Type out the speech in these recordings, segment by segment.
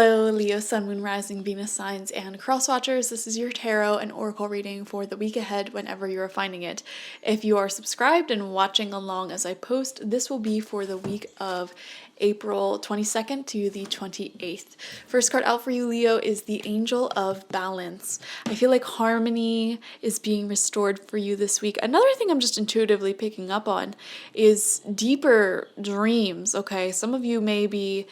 Hello, Leo, Sun, Moon, Rising, Venus signs, and cross watchers. This is your tarot and oracle reading for the week ahead whenever you are finding it. If you are subscribed and watching along as I post, this will be for the week of April 22nd to the 28th. First card out for you, Leo, is the Angel of Balance. I feel like harmony is being restored for you this week. Another thing I'm just intuitively picking up on is deeper dreams, okay? Some of you may be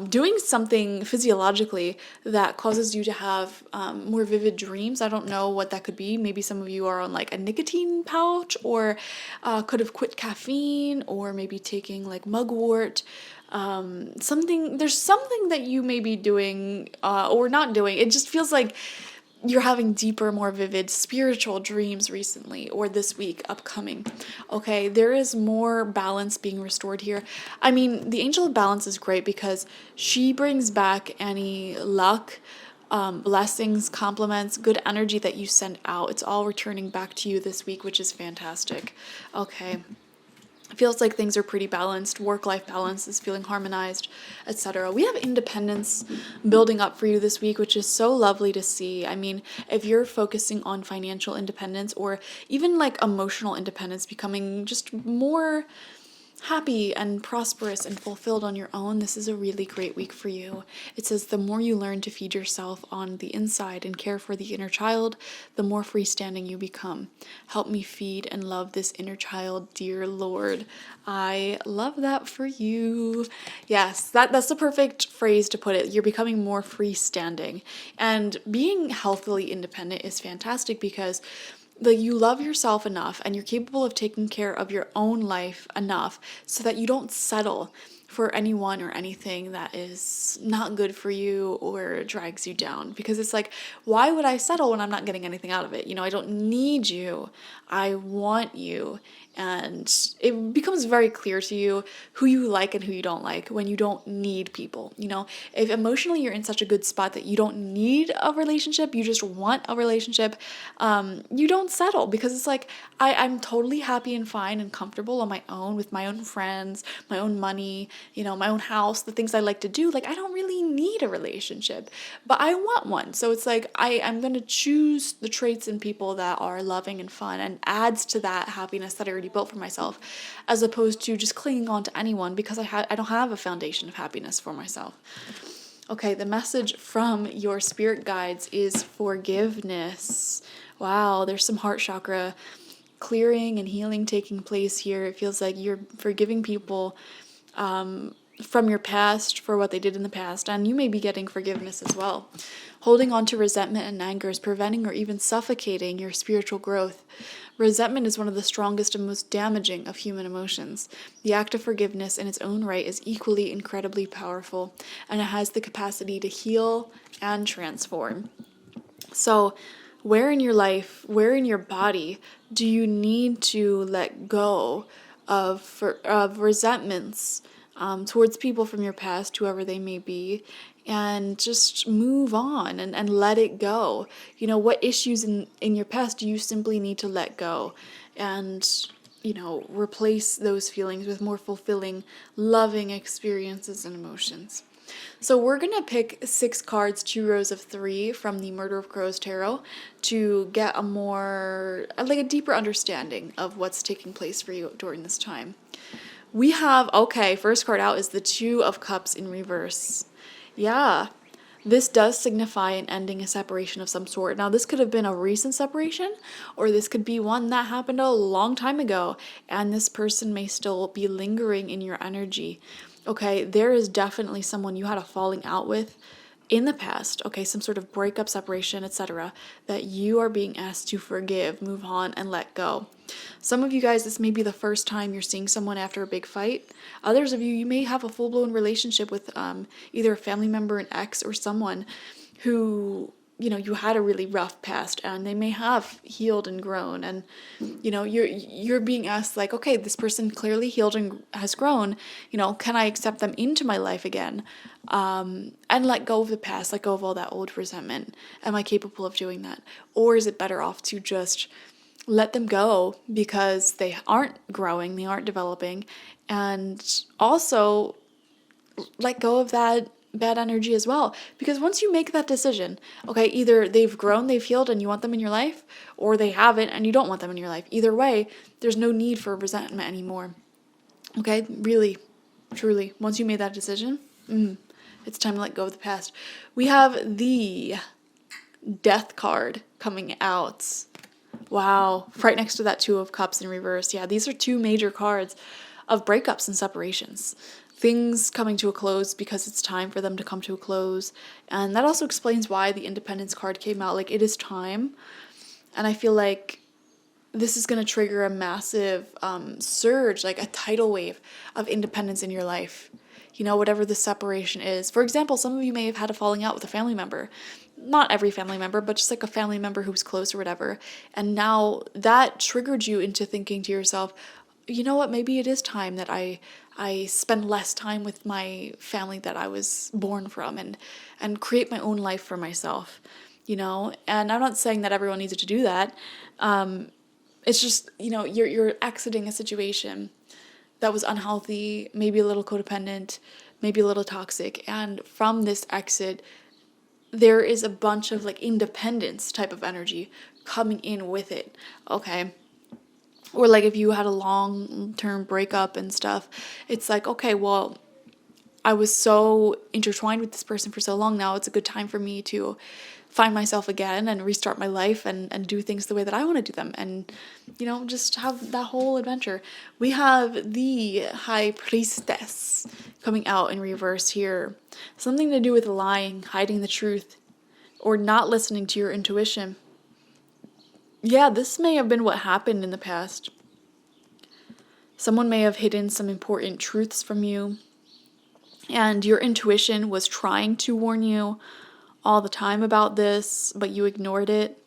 doing something physiologically that causes you to have more vivid dreams. I don't know what that could be. Maybe some of you are on like a nicotine pouch, or could have quit caffeine, or maybe taking like mugwort. There's something that you may be doing or not doing. It just feels like you're having deeper, more vivid spiritual dreams recently or this week upcoming. Okay, there is more balance being restored here. I mean, the Angel of Balance is great because she brings back any luck, blessings, compliments, good energy that you send out. It's all returning back to you this week, which is fantastic. Okay. Feels like things are pretty balanced, work-life balance is feeling harmonized, etc. We have independence building up for you this week, which is so lovely to see. I mean, if you're focusing on financial independence or even like emotional independence, becoming just more happy and prosperous and fulfilled on your own, this is a really great week for you. It says the more you learn to feed yourself on the inside and care for the inner child, the more freestanding you become. Help me feed and love this inner child, dear Lord. I love that for you. Yes, that's the perfect phrase to put it. You're becoming more freestanding. And being healthily independent is fantastic because you love yourself enough and you're capable of taking care of your own life enough so that you don't settle for anyone or anything that is not good for you or drags you down. Because it's like, why would I settle when I'm not getting anything out of it? I don't need you. I want you. And it becomes very clear to you who you like and who you don't like when you don't need people. If emotionally you're in such a good spot that you don't need a relationship, you just want a relationship, you don't settle because it's like, I'm totally happy and fine and comfortable on my own with my own friends, my own money, my own house, the things I like to do. Like, I don't really need a relationship, but I want one. So it's like, I'm going to choose the traits in people that are loving and fun and adds to that happiness that I already built for myself, as opposed to just clinging on to anyone because I don't have a foundation of happiness for myself. Okay, the message from your spirit guides is forgiveness. Wow, there's some heart chakra clearing and healing taking place here. It feels like you're forgiving people from your past for what they did in the past, and you may be getting forgiveness as well. Holding on to resentment and anger is preventing or even suffocating your spiritual growth. Resentment is one of the strongest and most damaging of human emotions. The act of forgiveness in its own right is equally incredibly powerful, and it has the capacity to heal and transform. So, where in your life, where in your body do you need to let go of resentments towards people from your past, whoever they may be, and just move on and let it go? What issues in your past do you simply need to let go and replace those feelings with more fulfilling, loving experiences and emotions? So we're going to pick 6 cards, 2 rows of 3 from the Murder of Crows Tarot to get a deeper understanding of what's taking place for you during this time. We have, first card out is the 2 of Cups in reverse. Yeah, this does signify an ending, a separation of some sort. Now, this could have been a recent separation, or this could be one that happened a long time ago, and this person may still be lingering in your energy. Okay, there is definitely someone you had a falling out with in the past, some sort of breakup, separation, etc., that you are being asked to forgive, move on, and let go. Some of you guys, this may be the first time you're seeing someone after a big fight. Others of you, you may have a full-blown relationship with either a family member, an ex, or someone who you had a really rough past, and they may have healed and grown, and you're being asked, like, okay, this person clearly healed and has grown, can I accept them into my life again, and let go of the past, let go of all that old resentment? Am I capable of doing that? Or is it better off to just let them go because they aren't growing, they aren't developing, and also let go of that bad energy as well. Because once you make that decision, okay, either they've grown, they've healed, and you want them in your life, or they haven't and you don't want them in your life. Either way, there's no need for resentment anymore. Okay, really, truly, once you made that decision, it's time to let go of the past. We have the Death card coming out. Wow, right next to that Two of Cups in reverse. Yeah, these are two major cards of breakups and separations. Things coming to a close because it's time for them to come to a close. And that also explains why the Independence card came out. Like, it is time. And I feel like this is going to trigger a massive surge, like a tidal wave of independence in your life. You know, whatever the separation is. For example, some of you may have had a falling out with a family member. Not every family member, but just like a family member who was close or whatever. And now that triggered you into thinking to yourself, you know what, maybe it is time that I spend less time with my family that I was born from and create my own life for myself, you know? And I'm not saying that everyone needs to do that. It's just, you know, you're exiting a situation that was unhealthy, maybe a little codependent, maybe a little toxic. And from this exit, there is a bunch of like independence type of energy coming in with it, okay? Or like if you had a long-term breakup and stuff, it's like, okay, well, I was so intertwined with this person for so long now, it's a good time for me to find myself again and restart my life and do things the way that I want to do them and, you know, just have that whole adventure. We have the High Priestess coming out in reverse here. Something to do with lying, hiding the truth, or not listening to your intuition. Yeah, this may have been what happened in the past. Someone may have hidden some important truths from you, and your intuition was trying to warn you all the time about this, but you ignored it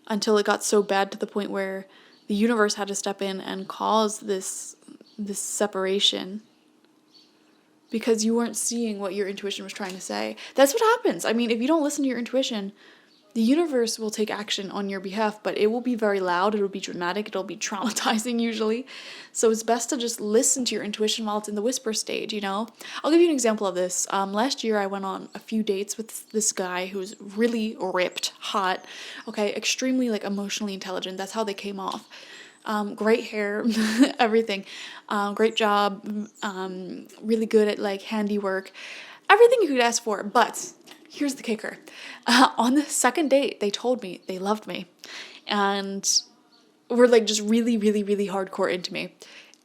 until it got so bad to the point where the universe had to step in and cause this separation because you weren't seeing what your intuition was trying to say. That's what happens. I mean, if you don't listen to your intuition, the universe will take action on your behalf, but it will be very loud, it'll be dramatic, it'll be traumatizing usually. So it's best to just listen to your intuition while it's in the whisper stage, you know? I'll give you an example of this. Last year I went on a few dates with this guy who was really ripped, hot, okay, extremely like emotionally intelligent. That's how they came off. Great hair, everything. Great job, really good at like handiwork. Everything you could ask for, but here's the kicker. On the second date, they told me they loved me and were like just really, really, really hardcore into me.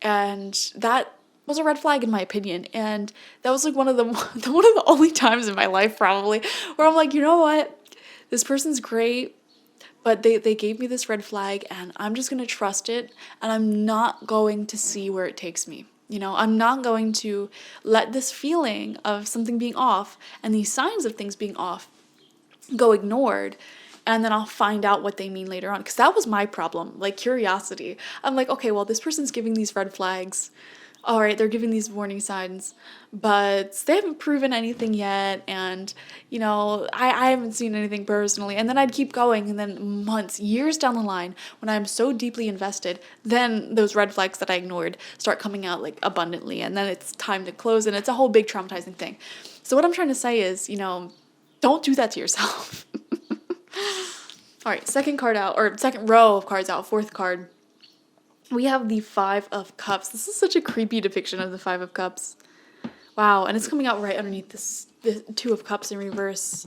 And that was a red flag in my opinion. And that was like one of the only times in my life probably where I'm like, you know what? This person's great, but they gave me this red flag and I'm just going to trust it and I'm not going to see where it takes me. You know, I'm not going to let this feeling of something being off and these signs of things being off go ignored, and then I'll find out what they mean later on. Because that was my problem, like curiosity. I'm like, okay, well, this person's giving these red flags. All right, they're giving these warning signs, but they haven't proven anything yet. And, you know, I haven't seen anything personally. And then I'd keep going. And then months, years down the line, when I'm so deeply invested, then those red flags that I ignored start coming out like abundantly. And then it's time to close. And it's a whole big traumatizing thing. So what I'm trying to say is, you know, don't do that to yourself. All right, second card out, or second row of cards out, fourth card. We have the Five of Cups. This is such a creepy depiction of the Five of Cups. Wow, and it's coming out right underneath the Two of Cups in reverse.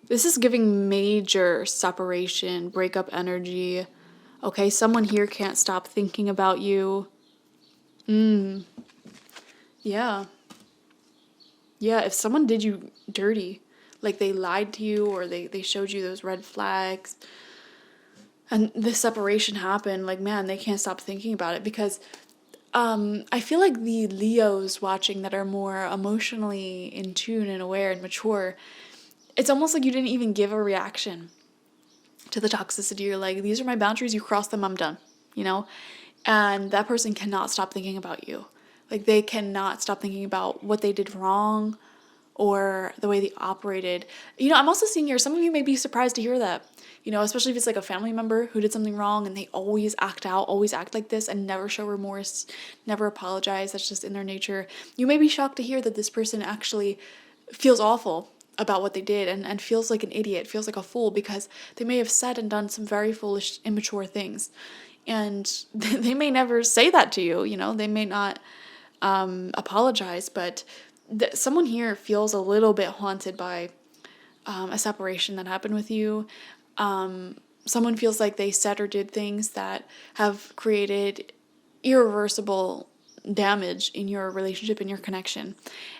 This is giving major separation, breakup energy. Okay, someone here can't stop thinking about you. Yeah. Yeah, if someone did you dirty, like they lied to you or they showed you those red flags, and this separation happened, like, man, they can't stop thinking about it because I feel like the Leos watching that are more emotionally in tune and aware and mature, it's almost like you didn't even give a reaction to the toxicity. You're like, these are my boundaries, you cross them, I'm done, you know? And that person cannot stop thinking about you. Like, they cannot stop thinking about what they did wrong or the way they operated. You know, I'm also seeing here, some of you may be surprised to hear that. You know, especially if it's like a family member who did something wrong and they always act like this and never show remorse, never apologize. That's just in their nature. You may be shocked to hear that this person actually feels awful about what they did and feels like an idiot, feels like a fool because they may have said and done some very foolish, immature things. And they may never say that to you, they may not apologize, but someone here feels a little bit haunted by a separation that happened with you. Someone feels like they said or did things that have created irreversible damage in your relationship, in your connection.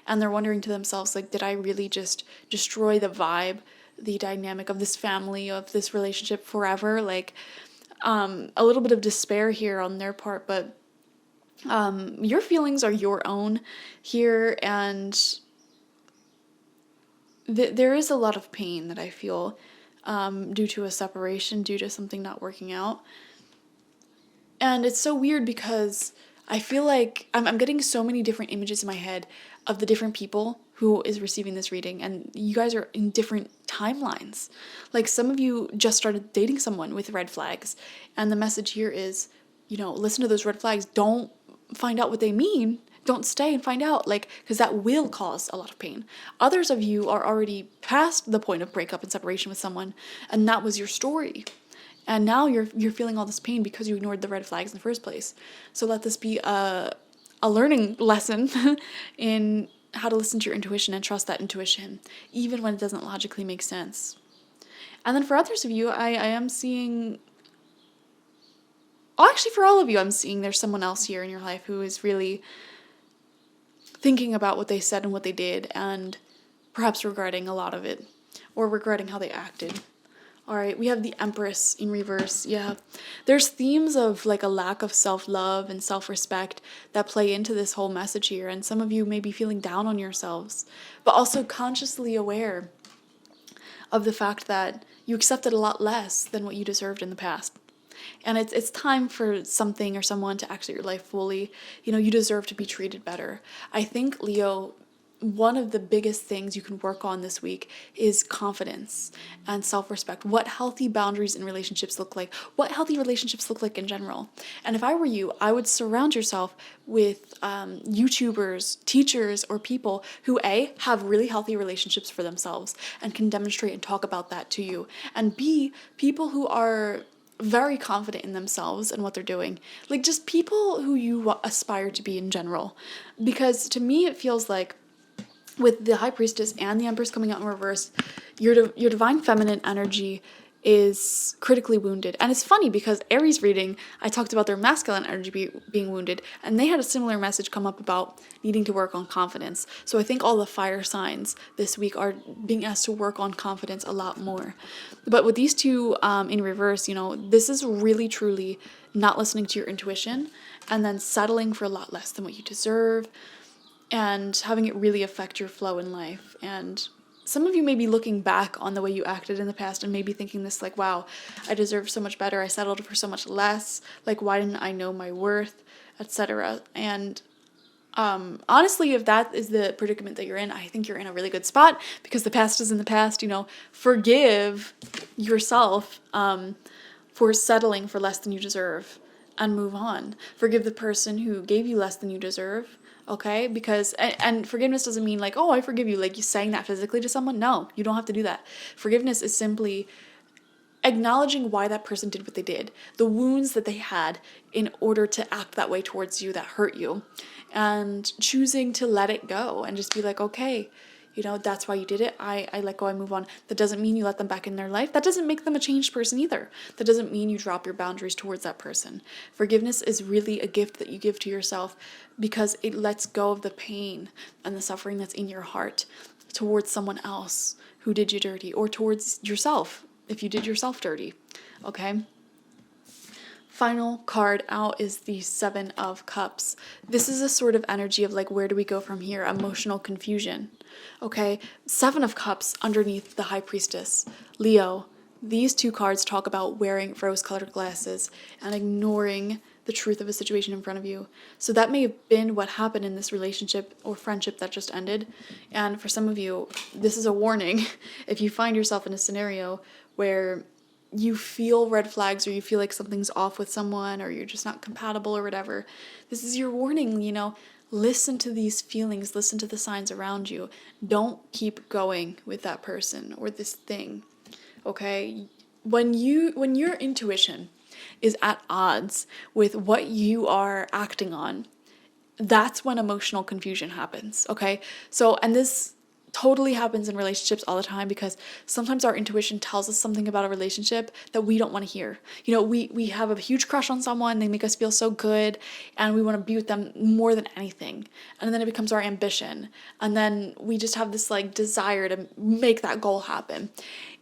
And they're wondering to themselves, like, did I really just destroy the vibe, the dynamic of this family, of this relationship forever? Like, a little bit of despair here on their part, but your feelings are your own here, and there is a lot of pain that I feel due to a separation, due to something not working out. And it's so weird because I feel like I'm getting so many different images in my head of the different people who is receiving this reading, and you guys are in different timelines. Like, some of you just started dating someone with red flags, and the message here is, listen to those red flags. Don't find out what they mean. Don't stay and find out, because that will cause a lot of pain. Others of you are already past the point of breakup and separation with someone, and that was your story. And now you're feeling all this pain because you ignored the red flags in the first place. So let this be a learning lesson in how to listen to your intuition and trust that intuition, even when it doesn't logically make sense. And then for others of you, I am seeing... Well, actually, for all of you, I'm seeing there's someone else here in your life who is really thinking about what they said and what they did, and perhaps regretting a lot of it, or regretting how they acted. All right, we have the Empress in reverse. Yeah, there's themes of a lack of self-love and self-respect that play into this whole message here, and some of you may be feeling down on yourselves, but also consciously aware of the fact that you accepted a lot less than what you deserved in the past. And it's time for something or someone to exit your life fully. You deserve to be treated better. I think, Leo, one of the biggest things you can work on this week is confidence and self-respect. What healthy boundaries in relationships look like. What healthy relationships look like in general. And if I were you, I would surround yourself with YouTubers, teachers, or people who A, have really healthy relationships for themselves and can demonstrate and talk about that to you. And B, people who are very confident in themselves and what they're doing. Just people who you aspire to be in general. Because to me, it feels like with the High Priestess and the Empress coming out in reverse, your divine feminine energy is critically wounded. And it's funny because Aries reading, I talked about their masculine energy being wounded, and they had a similar message come up about needing to work on confidence. So I think all the fire signs this week are being asked to work on confidence a lot more. But with these two in reverse, this is really truly not listening to your intuition and then settling for a lot less than what you deserve and having it really affect your flow in life. And some of you may be looking back on the way you acted in the past and maybe thinking this, wow, I deserve so much better. I settled for so much less. Why didn't I know my worth, etc. And honestly, if that is the predicament that you're in, I think you're in a really good spot because the past is in the past. Forgive yourself for settling for less than you deserve and move on. Forgive the person who gave you less than you deserve. Okay, because, and forgiveness doesn't mean oh, I forgive you, you saying that physically to someone. No, you don't have to do that. Forgiveness is simply acknowledging why that person did what they did, the wounds that they had in order to act that way towards you that hurt you, and choosing to let it go and just be okay, that's why you did it. I let go, I move on. That doesn't mean you let them back in their life. That doesn't make them a changed person either. That doesn't mean you drop your boundaries towards that person. Forgiveness is really a gift that you give to yourself because it lets go of the pain and the suffering that's in your heart towards someone else who did you dirty, or towards yourself if you did yourself dirty. Okay? Final card out is the Seven of Cups. This is a sort of energy of where do we go from here? Emotional confusion. Okay, Seven of Cups underneath the High Priestess. Leo, these two cards talk about wearing rose-colored glasses and ignoring the truth of a situation in front of you. So that may have been what happened in this relationship or friendship that just ended. And for some of you, this is a warning. If you find yourself in a scenario where you feel red flags, or you feel like something's off with someone, or you're just not compatible or whatever, this is your warning, listen to these feelings, listen to the signs around you. Don't keep going with that person or this thing. Okay? When your intuition is at odds with what you are acting on, that's when emotional confusion happens. Okay? So, and this totally happens in relationships all the time, because sometimes our intuition tells us something about a relationship that we don't want to hear. You know, we have a huge crush on someone, they make us feel so good, and we want to be with them more than anything. And then it becomes our ambition. And then we just have this like desire to make that goal happen.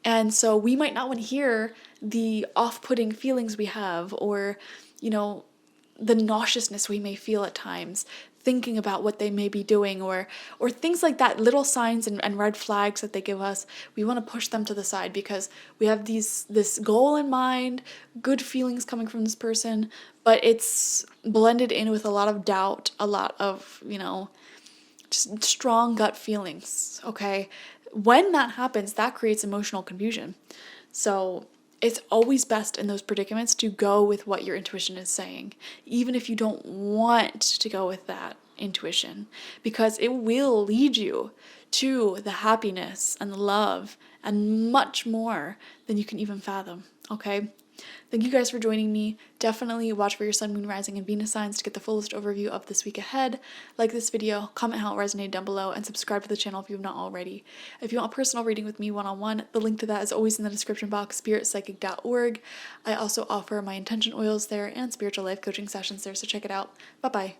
And so we might not want to hear the off-putting feelings we have, or, you know, the nauseousness we may feel at times thinking about what they may be doing, or things like that, little signs and red flags that they give us. We want to push them to the side because we have this goal in mind, good feelings coming from this person, but it's blended in with a lot of doubt, a lot of, you know, just strong gut feelings. Okay, when that happens, that creates emotional confusion. So it's always best in those predicaments to go with what your intuition is saying, even if you don't want to go with that intuition, because it will lead you to the happiness and the love and much more than you can even fathom. Okay? Thank you guys for joining me. Definitely watch for your sun, moon, rising, and Venus signs to get the fullest overview of this week ahead. Like this video, comment how it resonated down below, and subscribe to the channel if you have not already. If you want a personal reading with me one-on-one, the link to that is always in the description box, spiritpsychic.org. I also offer my intention oils there and spiritual life coaching sessions there, so check it out. Bye-bye.